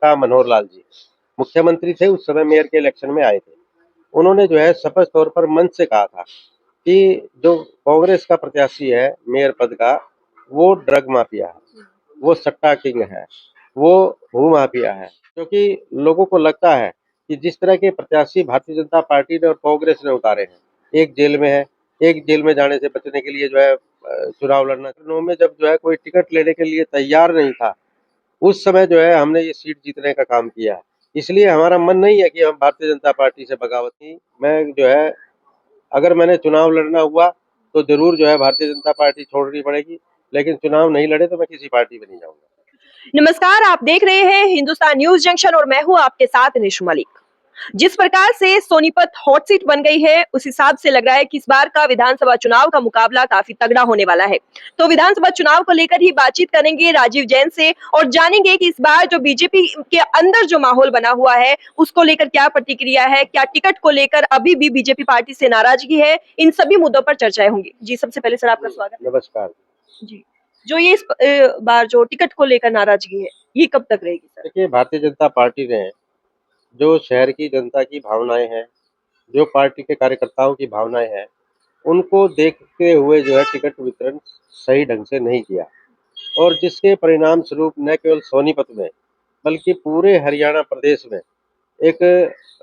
था मनोहर लाल जी, मुख्यमंत्री थे उस समय, मेयर के इलेक्शन में आए थे। उन्होंने जो है स्पष्ट तौर पर मंच से कहा था कि जो कांग्रेस का प्रत्याशी है मेयर पद का, वो ड्रग माफिया है, वो सट्टा किंग है, वो भू माफिया है। क्योंकि लोगों को लगता है कि जिस तरह के प्रत्याशी भारतीय जनता पार्टी ने और कांग्रेस ने उतारे हैं, एक जेल में है, एक जेल में जाने से बचने के लिए जो है चुनाव लड़ना, चुनाव में जब जो है कोई टिकट लेने के लिए तैयार नहीं था, उस समय जो है हमने ये सीट जीतने का काम किया है। इसलिए हमारा मन नहीं है कि हम भारतीय जनता पार्टी से बगावत की। मैं जो है, अगर मैंने चुनाव लड़ना हुआ तो जरूर जो है भारतीय जनता पार्टी छोड़नी पड़ेगी, लेकिन चुनाव नहीं लड़े तो मैं किसी पार्टी में नहीं जाऊंगा। नमस्कार, आप देख रहे हैं हिंदुस्तान न्यूज जंक्शन और मैं हूं आपके साथ निशु मलिक। जिस प्रकार से सोनीपत हॉट सीट बन गई है, उस हिसाब से लग रहा है कि इस बार का विधानसभा चुनाव का मुकाबला काफी तगड़ा होने वाला है। तो विधानसभा चुनाव को लेकर ही बातचीत करेंगे राजीव जैन से और जानेंगे कि इस बार जो बीजेपी के अंदर जो माहौल बना हुआ है, उसको लेकर क्या प्रतिक्रिया है, क्या टिकट को लेकर अभी भी बीजेपी पार्टी से नाराजगी है, इन सभी मुद्दों पर चर्चाएं होंगी। जी, सबसे पहले सर आपका स्वागत है। नमस्कार जी, जो ये इस बार जो टिकट को लेकर नाराजगी है, ये कब तक रहेगी सर? देखिए, भारतीय जनता पार्टी ने जो शहर की जनता की भावनाएं हैं, जो पार्टी के कार्यकर्ताओं की भावनाएं हैं, उनको देखते हुए जो है टिकट वितरण सही ढंग से नहीं किया, और जिसके परिणाम स्वरूप न केवल सोनीपत में बल्कि पूरे हरियाणा प्रदेश में एक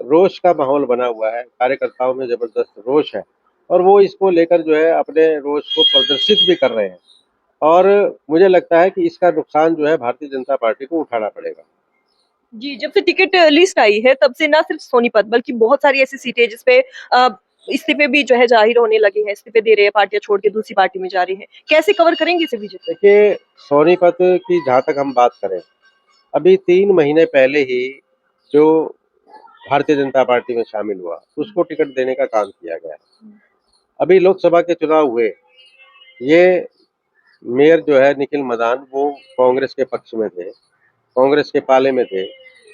रोष का माहौल बना हुआ है। कार्यकर्ताओं में जबरदस्त रोष है और वो इसको लेकर जो है अपने रोष को प्रदर्शित भी कर रहे हैं, और मुझे लगता है कि इसका नुकसान जो है भारतीय जनता पार्टी को उठाना पड़ेगा। जी, जब से टिकट लिस्ट आई है तब से ना सिर्फ सोनीपत बल्कि बहुत सारी ऐसी सीटें जिसपे इस्तीफे भी जो है जाहिर होने लगे हैं, इस्तीफे दे रहे हैं, पार्टियां छोड़ के दूसरी पार्टी में जा रही हैं। कैसे कवर करेंगे इसे बीजेपी? देखिए, सोनीपत की जहाँ तक हम बात करें, अभी 3 महीने पहले ही जो भारतीय जनता पार्टी में शामिल हुआ, उसको टिकट देने का काम किया गया। अभी लोकसभा के चुनाव हुए, ये मेयर जो है निखिल मदान, वो कांग्रेस के पक्ष में थे, कांग्रेस के पाले में थे।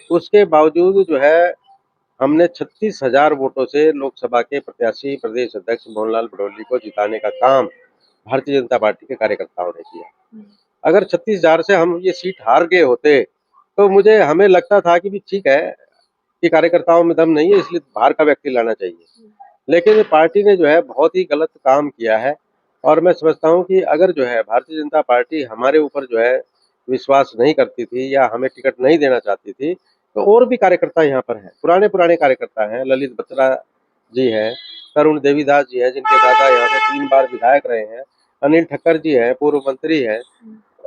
उसके बावजूद जो है हमने 36,000 वोटों से लोकसभा के प्रत्याशी प्रदेश अध्यक्ष मोहनलाल भड़ोली को जिताने का काम भारतीय जनता पार्टी के कार्यकर्ताओं ने किया। अगर 36,000 से हम ये सीट हार गए होते, तो हमें लगता था कि भी ठीक है कि कार्यकर्ताओं में दम नहीं है, इसलिए बाहर का व्यक्ति लाना चाहिए। लेकिन पार्टी ने जो है बहुत ही गलत काम किया है, और मैं समझता हूँ कि अगर जो है भारतीय जनता पार्टी हमारे ऊपर जो है विश्वास नहीं करती थी या हमें टिकट नहीं देना चाहती थी, तो और भी कार्यकर्ता यहाँ पर हैं, पुराने कार्यकर्ता हैं। ललित बत्रा जी हैं, तरुण देवीदास जी हैं, जिनके दादा यहाँ से 3 बार विधायक रहे हैं, अनिल ठक्कर जी हैं, पूर्व मंत्री हैं,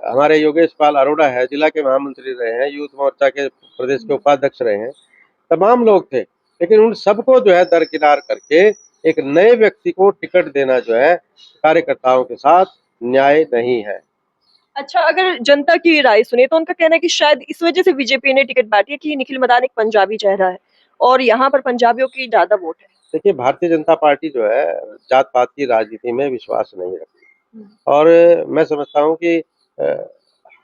हमारे योगेश पाल अरोड़ा है, जिला के महामंत्री रहे हैं, यूथ मोर्चा के प्रदेश के उपाध्यक्ष रहे हैं, तमाम लोग थे। लेकिन उन सबको जो है दरकिनार करके एक नए व्यक्ति को टिकट देना जो है कार्यकर्ताओं के साथ न्याय नहीं है। अच्छा, अगर जनता की राय सुने तो उनका कहना है कि शायद इस वजह से बीजेपी ने टिकट बांटी है कि निखिल मदान एक पंजाबी चेहरा है और यहाँ पर पंजाबियों की ज्यादा वोट है। देखिए, भारतीय जनता पार्टी जो है जात पात की राजनीति में विश्वास नहीं रखती, और मैं समझता हूँ कि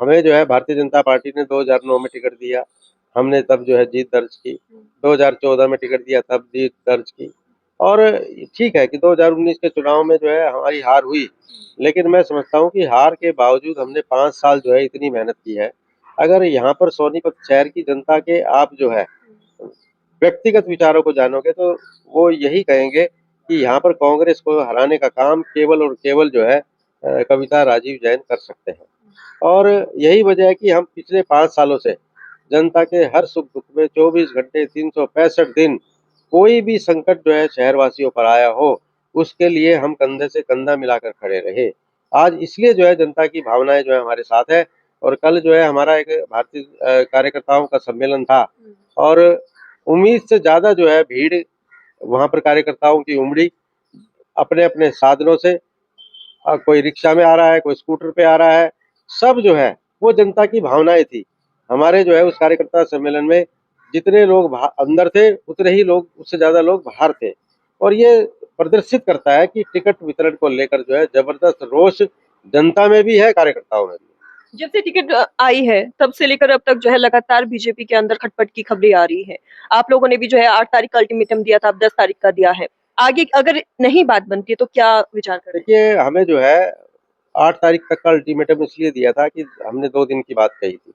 हमें जो है भारतीय जनता पार्टी ने 2009 में टिकट दिया, हमने तब जो है जीत दर्ज की, 2014 में टिकट दिया तब जीत दर्ज की, और ठीक है कि 2019 के चुनाव में जो है हमारी हार हुई, लेकिन मैं समझता हूँ कि हार के बावजूद हमने 5 साल जो है इतनी मेहनत की है। अगर यहाँ पर सोनीपत शहर की जनता के आप जो है व्यक्तिगत विचारों को जानोगे, तो वो यही कहेंगे कि यहाँ पर कांग्रेस को हराने का काम केवल और केवल जो है कविता राजीव जैन कर सकते हैं, और यही वजह है कि हम पिछले 5 सालों से जनता के हर सुख दुख में 24 घंटे 365 दिन कोई भी संकट जो है शहरवासियों पर आया हो, उसके लिए हम कंधे से कंधा मिलाकर खड़े रहे। आज इसलिए जो है जनता की भावनाएं जो है हमारे साथ है, और कल जो है हमारा एक भारतीय कार्यकर्ताओं का सम्मेलन था, और उम्मीद से ज्यादा जो है भीड़ वहां पर कार्यकर्ताओं की उमड़ी, अपने अपने साधनों से, कोई रिक्शा में आ रहा है, कोई स्कूटर पे आ रहा है, सब जो है वो जनता की भावनाएं थी। हमारे जो है उस कार्यकर्ता सम्मेलन में जितने लोग अंदर थे, उतने ही लोग, उससे ज्यादा लोग बाहर थे, और ये प्रदर्शित करता है कि टिकट वितरण को लेकर जो है जबरदस्त रोष जनता में भी है, कार्यकर्ताओं में भी। जब से टिकट आई है तब से लेकर अब तक जो है लगातार बीजेपी के अंदर खटपट की खबरें आ रही है। आप लोगों ने भी जो है 8 तारीख का अल्टीमेटम दिया था, अब 10 तारीख का दिया है। आगे अगर नहीं बात बनती है तो क्या विचार करें? देखिए, हमें जो है 8 तारीख तक का अल्टीमेटम इसलिए दिया था कि हमने 2 दिन की बात कही थी।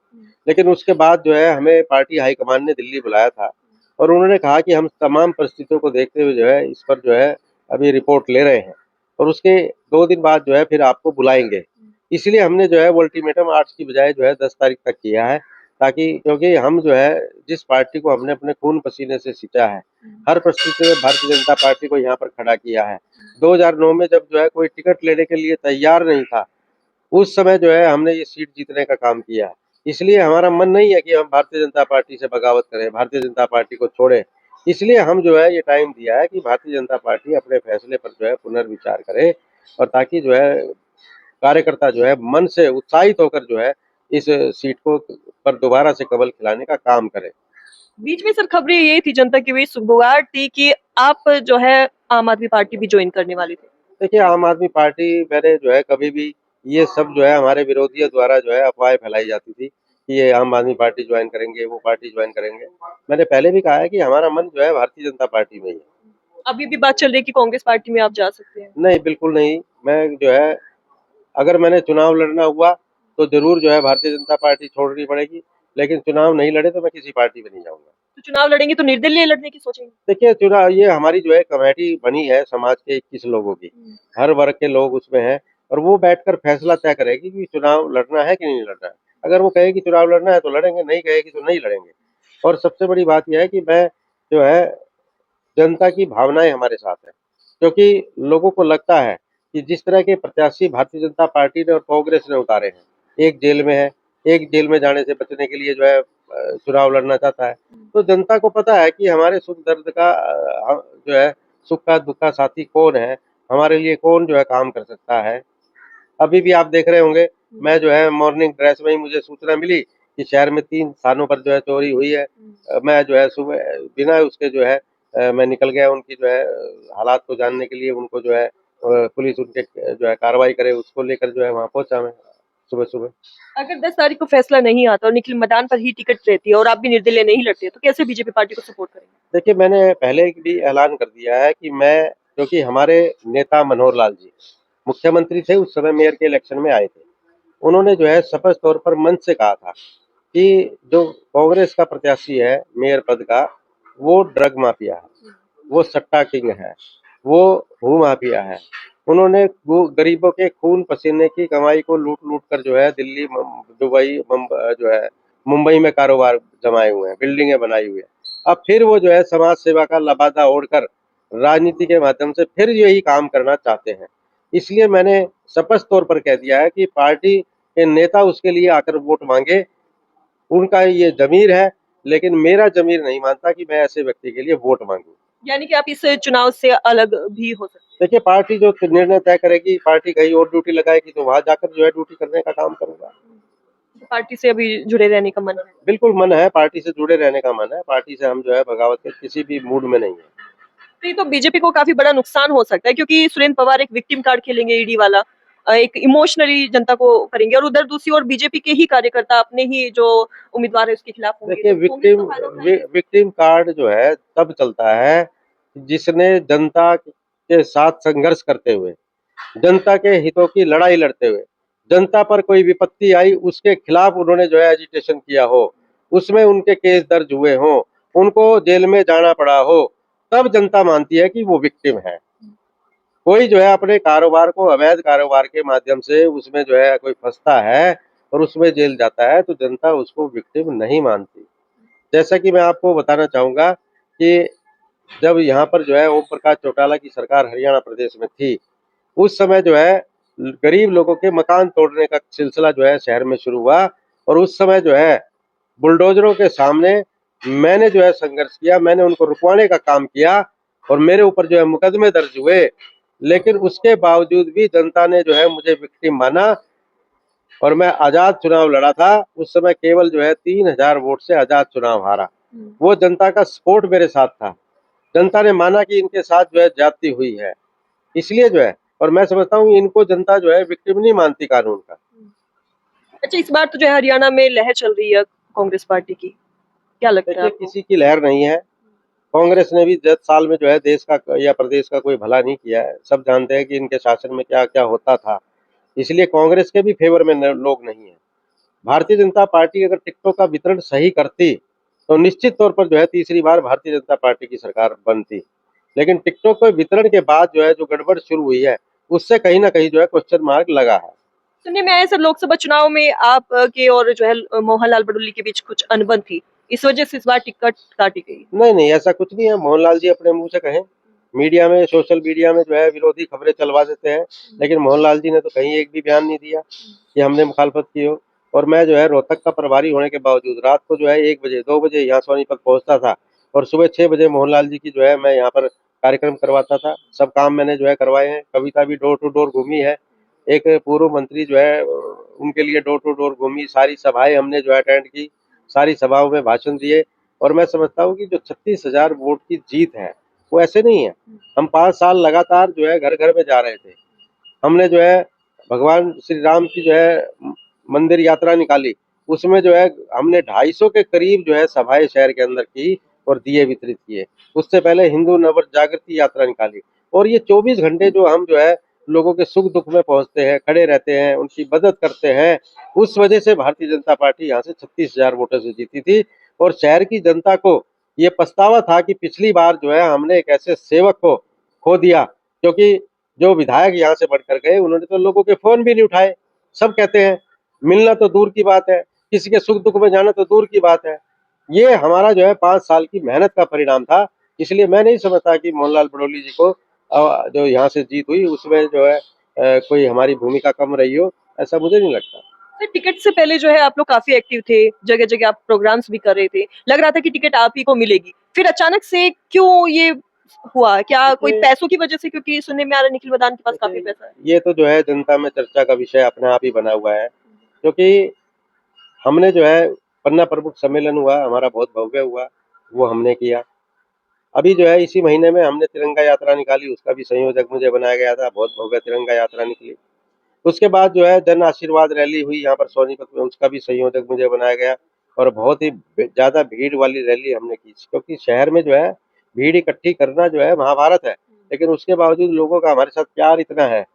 लेकिन उसके बाद जो है हमें पार्टी हाईकमान ने दिल्ली बुलाया था और उन्होंने कहा कि हम तमाम परिस्थितियों को देखते हुए जो है इस पर जो है अभी रिपोर्ट ले रहे हैं और उसके 2 दिन बाद जो है फिर आपको बुलाएंगे। इसलिए हमने जो है वो अल्टीमेटम 8 की बजाय जो है 10 तारीख तक किया है, ताकि क्योंकि हम जो है जिस पार्टी को हमने अपने खून पसीने से सींचा है, हर परिस्थिति में भारतीय जनता पार्टी को यहाँ पर खड़ा किया है। 2009 में जब जो है कोई टिकट लेने के लिए तैयार नहीं था, उस समय जो है हमने ये सीट जीतने का काम किया है। इसलिए हमारा मन नहीं है कि हम भारतीय जनता पार्टी से बगावत करें, भारतीय जनता पार्टी को छोड़ें। इसलिए हम जो है ये टाइम दिया है कि भारतीय जनता पार्टी अपने फैसले पर जो है पुनर्विचार करे और ताकि जो है कार्यकर्ता जो है मन से उत्साहित होकर जो है इस सीट को पर दोबारा से कमल खिलाने का काम करे। बीच में सर खबरें ये थी जनता के बीच सुगबुगाहट थी कि आप जो है आम आदमी पार्टी भी ज्वाइन करने वाले थे। देखिए आम आदमी पार्टी मैंने जो है कभी भी ये सब जो है हमारे विरोधियों द्वारा जो है अफवाहें फैलाई जाती थी कि ये आम आदमी पार्टी ज्वाइन करेंगे, वो पार्टी ज्वाइन करेंगे। मैंने पहले भी कहा है कि हमारा मन जो है भारतीय जनता पार्टी में ही है। अभी भी बात चल रही है कि कांग्रेस पार्टी में आप जा सकते हैं। नहीं, बिल्कुल नहीं। मैं जो है अगर मैंने चुनाव लड़ना हुआ तो जरूर जो है भारतीय जनता पार्टी छोड़नी पड़ेगी, लेकिन चुनाव नहीं लड़े तो मैं किसी पार्टी में नहीं जाऊंगा। तो चुनाव लड़ेंगे तो निर्दलीय लड़ने की सोचेंगे? देखिए चुनाव ये हमारी जो है कमेटी बनी है समाज के 21 लोगों की, हर वर्ग के लोग उसमें हैं और वो बैठकर फैसला तय करेगी कि चुनाव लड़ना है कि नहीं लड़ना है। अगर वो कहेगी चुनाव लड़ना है तो लड़ेंगे, नहीं कहेगी तो नहीं लड़ेंगे। और सबसे बड़ी बात यह है कि मैं जो है जनता की भावनाएं हमारे साथ है, क्योंकि लोगों को लगता है कि जिस तरह के प्रत्याशी भारतीय जनता पार्टी ने और कांग्रेस ने उतारे हैं, एक जेल में है, एक जेल में जाने से बचने के लिए जो है चुनाव लड़ना चाहता है, तो जनता को पता है कि हमारे सुख दर्द का जो है सुख का दुख का साथी कौन है, हमारे लिए कौन जो है काम कर सकता है। अभी भी आप देख रहे होंगे, मैं जो है मॉर्निंग ड्रेस में ही मुझे सूचना मिली कि शहर में 3 स्थानों पर जो है चोरी हुई है। मैं जो है सुबह बिना उसके जो है मैं निकल गया उनकी जो है हालात को जानने के लिए, उनको जो है पुलिस उनके जो है कार्रवाई करे उसको लेकर जो है वहाँ पहुंचा मैं सुबह-सुबह। अगर 10 तारीख को फैसला नहीं आता और निखिल मैदान पर ही टिकट रहती है और आप भी निर्दलीय नहीं लड़ते तो कैसे बीजेपी पार्टी को सपोर्ट करेंगे? देखिए मैंने पहले भी ऐलान कर दिया है कि मैं, क्योंकि हमारे नेता मनोहर लाल जी मुख्यमंत्री थे, उस समय मेयर के इलेक्शन में आए थे। उन्होंने जो है स्पष्ट तौर पर मंच से कहा था कि जो कांग्रेस का प्रत्याशी है मेयर पद का, वो ड्रग माफिया है, वो सट्टा किंग है, वो भू माफिया है। उन्होंने वो गरीबों के खून पसीने की कमाई को लूट-लूट कर जो है दिल्ली, दुबई, जो है मुंबई में कारोबार जमाए हुए हैं, बिल्डिंगें बनाई हुई हैं। अब फिर वो जो है समाज सेवा का लबादा ओढ़कर राजनीति के माध्यम से फिर यही काम करना चाहते हैं। इसलिए मैंने स्पष्ट तौर पर कह दिया है कि पार्टी के नेता उसके लिए आकर वोट मांगे, उनका ये ज़मीर है, लेकिन मेरा ज़मीर नहीं मानता कि मैं ऐसे व्यक्ति के लिए वोट मांगूं। यानी कि आप इस चुनाव से अलग भी हो सकते हैं। देखिए पार्टी जो निर्णय तय करेगी, पार्टी कहीं और ड्यूटी लगाएगी तो वहां जाकर जो है ड्यूटी करने का काम करूंगा। तो पार्टी से अभी जुड़े रहने का मन है। बिल्कुल मन है, पार्टी से जुड़े रहने का मन है, पार्टी से हम जो है बगावत के किसी भी मूड में नहीं है। तो ये तो बीजेपी को काफी बड़ा नुकसान हो सकता है क्योंकि सुरेंद्र पवार एक विक्टिम कार्ड खेलेंगे ईडी वाला, एक इमोशनली जनता को करेंगे और उधर दूसरी ओर बीजेपी के ही कार्यकर्ता अपने ही जो उम्मीदवार है उसके खिलाफ होंगे। देखिए तो कांग्रेस तो फायदा उठाएगी। विक्टिम कार्ड जो है तब चलता है जिसने जनता के साथ संघर्ष करते हुए, जनता के हितों की लड़ाई लड़ते हुए, जनता पर कोई विपत्ति आई उसके खिलाफ उन्होंने जो है एजिटेशन किया हो, उसमें उनके केस दर्ज हुए हों, उनको जेल में जाना पड़ा हो, तब जनता मानती है कि वो विक्टिम है। कोई जो है अपने कारोबार को अवैध कारोबार के माध्यम से उसमें जो है कोई फंसता है और उसमें जेल जाता है तो जनता उसको विक्टिम नहीं मानती। जैसा कि मैं आपको बताना चाहूंगा कि जब यहाँ पर जो है ओम प्रकाश चौटाला की सरकार हरियाणा प्रदेश में थी, उस समय जो है गरीब लोगों के मकान तोड़ने का सिलसिला जो है शहर में शुरू हुआ और उस समय जो है बुलडोजरों के सामने मैंने जो है संघर्ष किया, मैंने उनको रुकवाने का काम किया और मेरे ऊपर जो है मुकदमे दर्ज हुए, लेकिन उसके बावजूद भी जनता ने जो है मुझे विक्टिम माना और मैं आजाद चुनाव लड़ा था। उस समय केवल जो है 3000 वोट से आजाद चुनाव हारा। वो जनता का सपोर्ट मेरे साथ था। जनता ने माना कि इनके साथ जो है ज्यादती हुई है, इसलिए जो है, और मैं समझता हूँ इनको जनता जो है विक्टिम नहीं मानती कानून का। अच्छा, इस बार तो जो है हरियाणा में लहर चल रही है कांग्रेस पार्टी की, क्या लगता है देखिए आपको? किसी की लहर नहीं है। कांग्रेस ने भी 10 साल में जो है देश का या प्रदेश का कोई भला नहीं किया है। सब जानते हैं कि इनके शासन में क्या क्या होता था। इसलिए कांग्रेस के भी फेवर में लोग नहीं है। भारतीय जनता पार्टी अगर टिकटों का वितरण सही करती तो निश्चित तौर पर जो है तीसरी बार भारतीय जनता पार्टी की सरकार बनती। लेकिन टिकटों के वितरण के बाद जो है जो गड़बड़ शुरू हुई है उससे कहीं ना कहीं जो है क्वेश्चन मार्क लगा है। सुनने में आया सर, लोकसभा चुनाव में आप के और जो है मोहनलाल बडोली के बीच कुछ अनबन थी, इस वजह से इस बार टिकट काटी गई। नहीं ऐसा कुछ नहीं है। मोहनलाल जी अपने मुंह से कहें, मीडिया में सोशल मीडिया में जो है विरोधी खबरें चलवा देते हैं, लेकिन मोहनलाल जी ने तो कहीं एक भी बयान नहीं दिया कि हमने मुखालफत की हो। और मैं जो है रोहतक का प्रभारी होने के बावजूद रात को जो है 1 बजे 2 बजे यहाँ सोनीपत पहुंचता था और सुबह 6 बजे मोहनलाल जी की जो है मैं यहाँ पर कार्यक्रम करवाता था। सब काम मैंने जो है करवाए हैं। कविता भी डोर टू डोर घूमी है। एक पूर्व मंत्री जो है उनके लिए डोर टू डोर घूमी, सारी सभाएं हमने जो है अटेंड की, सारी सभाओं में भाषण दिए। और मैं समझता हूँ कि जो 36,000 वोट की जीत है वो ऐसे नहीं है। हम 5 साल लगातार जो है घर घर में जा रहे थे। हमने जो है भगवान श्री राम की जो है मंदिर यात्रा निकाली, उसमें जो है हमने 250 के करीब जो है सभाएं शहर के अंदर की और दिए वितरित किए। उससे पहले हिंदू नव जागृति यात्रा निकाली और ये 24 घंटे जो हम जो है लोगों के सुख दुख में पहुंचते हैं, खड़े रहते हैं, उनकी मदद करते हैं। उस वजह से भारतीय जनता पार्टी यहाँ से 36,000 वोटों से जीती थी। और शहर की जनता को ये पछतावा था कि पिछली बार जो है हमने एक ऐसे सेवक को खो दिया, क्योंकि जो विधायक यहाँ से बढ़कर गए उन्होंने तो लोगों के फोन भी नहीं उठाए। सब कहते हैं, मिलना तो दूर की बात है, किसी के सुख दुख में जाना तो दूर की बात है। ये हमारा जो है 5 साल की मेहनत का परिणाम था। इसलिए मैं नहीं समझता कि मोहनलाल बडोली जी को जो यहाँ से जीत हुई उसमें जो है कोई हमारी भूमिका कम रही हो, ऐसा मुझे नहीं लगता। सर, टिकट से पहले जो है आप लोग काफी एक्टिव थे, जगह जगह आप प्रोग्राम्स भी कर रहे थे, लग रहा था कि टिकट आप ही को मिलेगी, फिर अचानक से क्यों ये हुआ? क्या कोई पैसों की वजह से? क्योंकि सुनने में आ रहा है निखिल मदान के पास काफी पैसा है। ये तो जो है जनता में चर्चा का विषय अपने आप ही बना हुआ है, क्योंकि हमने जो है पन्ना प्रमुख सम्मेलन हुआ, हमारा बहुत भव्य हुआ, वो हमने किया। अभी जो है इसी महीने में हमने तिरंगा यात्रा निकाली, उसका भी संयोजक मुझे बनाया गया था, बहुत भव्य तिरंगा यात्रा निकली। उसके बाद जो है जन आशीर्वाद रैली हुई यहाँ पर सोनीपत में, उसका भी संयोजक मुझे बनाया गया और बहुत ही ज़्यादा भीड़ वाली रैली हमने की, क्योंकि शहर में जो है भीड़ इकट्ठी करना जो है महाभारत है, लेकिन उसके बावजूद लोगों का हमारे साथ प्यार इतना है।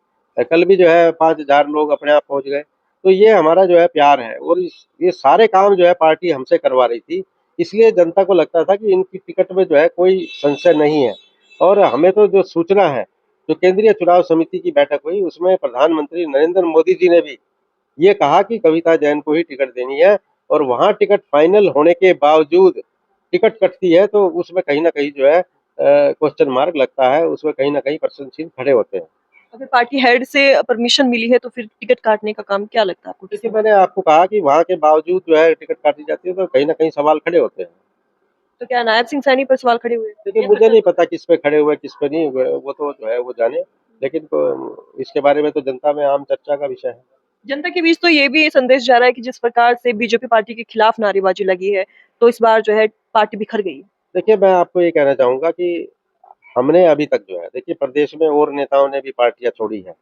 कल भी जो है 5,000 लोग अपने आप पहुँच गए, तो ये हमारा जो है प्यार है। और ये सारे काम जो है पार्टी हमसे करवा रही थी, इसलिए जनता को लगता था कि इनकी टिकट में जो है कोई संशय नहीं है। और हमें तो जो सूचना है, जो केंद्रीय चुनाव समिति की बैठक हुई उसमें प्रधानमंत्री नरेंद्र मोदी जी ने भी ये कहा कि कविता जैन को ही टिकट देनी है, और वहां टिकट फाइनल होने के बावजूद टिकट कटती है तो उसमें कहीं ना कहीं जो है क्वेश्चन मार्क लगता है, उसमें कहीं ना कहीं प्रश्न चिन्ह खड़े होते हैं। अगर पार्टी हेड से परमिशन मिली है तो फिर टिकट काटने का काम क्या लगता है आपको? देखिए, मैंने आपको कहा कि वहां के बावजूद जो है टिकट काटी जाती है तो कहीं ना कहीं सवाल खड़े होते हैं। तो क्या नायब सिंह सैनी पर सवाल खड़े हुए? देखिए, मुझे नहीं पता किस पे खड़े हुए किस पे नहीं हुए, वो तो जो है वो जाने, लेकिन इसके बारे में तो जनता में आम चर्चा का विषय है। जनता के बीच तो ये भी संदेश जा रहा है कि जिस प्रकार से बीजेपी पार्टी के खिलाफ नारेबाजी लगी है, तो इस बार जो है पार्टी बिखर गई। देखिए, मैं आपको ये कहना चाहूंगा कि हमने अभी तक जो है, देखिए प्रदेश में और नेताओं ने भी पार्टियां छोड़ी है,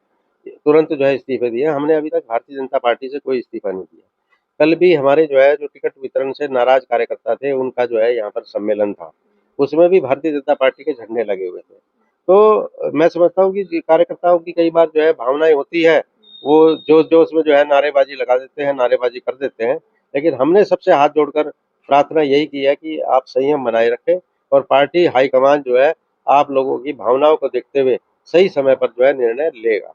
तुरंत जो है इस्तीफे दिए। हमने अभी तक भारतीय जनता पार्टी से कोई इस्तीफा नहीं दिया। कल भी हमारे जो है जो टिकट वितरण से नाराज कार्यकर्ता थे उनका जो है यहाँ पर सम्मेलन था, उसमें भी भारतीय जनता पार्टी के झंडे लगे हुए थे। तो मैं समझता हूँ कि कार्यकर्ताओं की कई बार जो है भावनाएं होती है, वो जोश जोश में जो है नारेबाजी लगा देते हैं, नारेबाजी कर देते हैं। लेकिन हमने सबसे हाथ जोड़कर प्रार्थना यही की है कि आप संयम बनाए रखें और पार्टी हाईकमान जो है आप लोगों की भावनाओं को देखते हुए सही समय पर जो है निर्णय लेगा।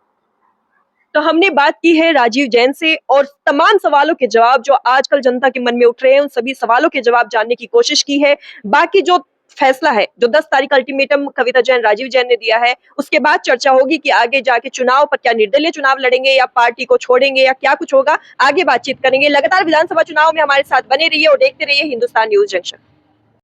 तो हमने बात की है राजीव जैन से और तमाम सवालों के जवाब जो आजकल जनता के मन में उठ रहे हैं, उन सभी सवालों के जवाब जानने की कोशिश की है। बाकी जो फैसला है, जो 10 तारीख का अल्टीमेटम कविता जैन राजीव जैन ने दिया है, उसके बाद चर्चा होगी कि आगे जाके चुनाव पर क्या निर्दलीय चुनाव लड़ेंगे या पार्टी को छोड़ेंगे या क्या कुछ होगा, आगे बातचीत करेंगे। लगातार विधानसभा चुनाव में हमारे साथ बने रहिए और देखते रहिए हिंदुस्तान न्यूज जंक्शन।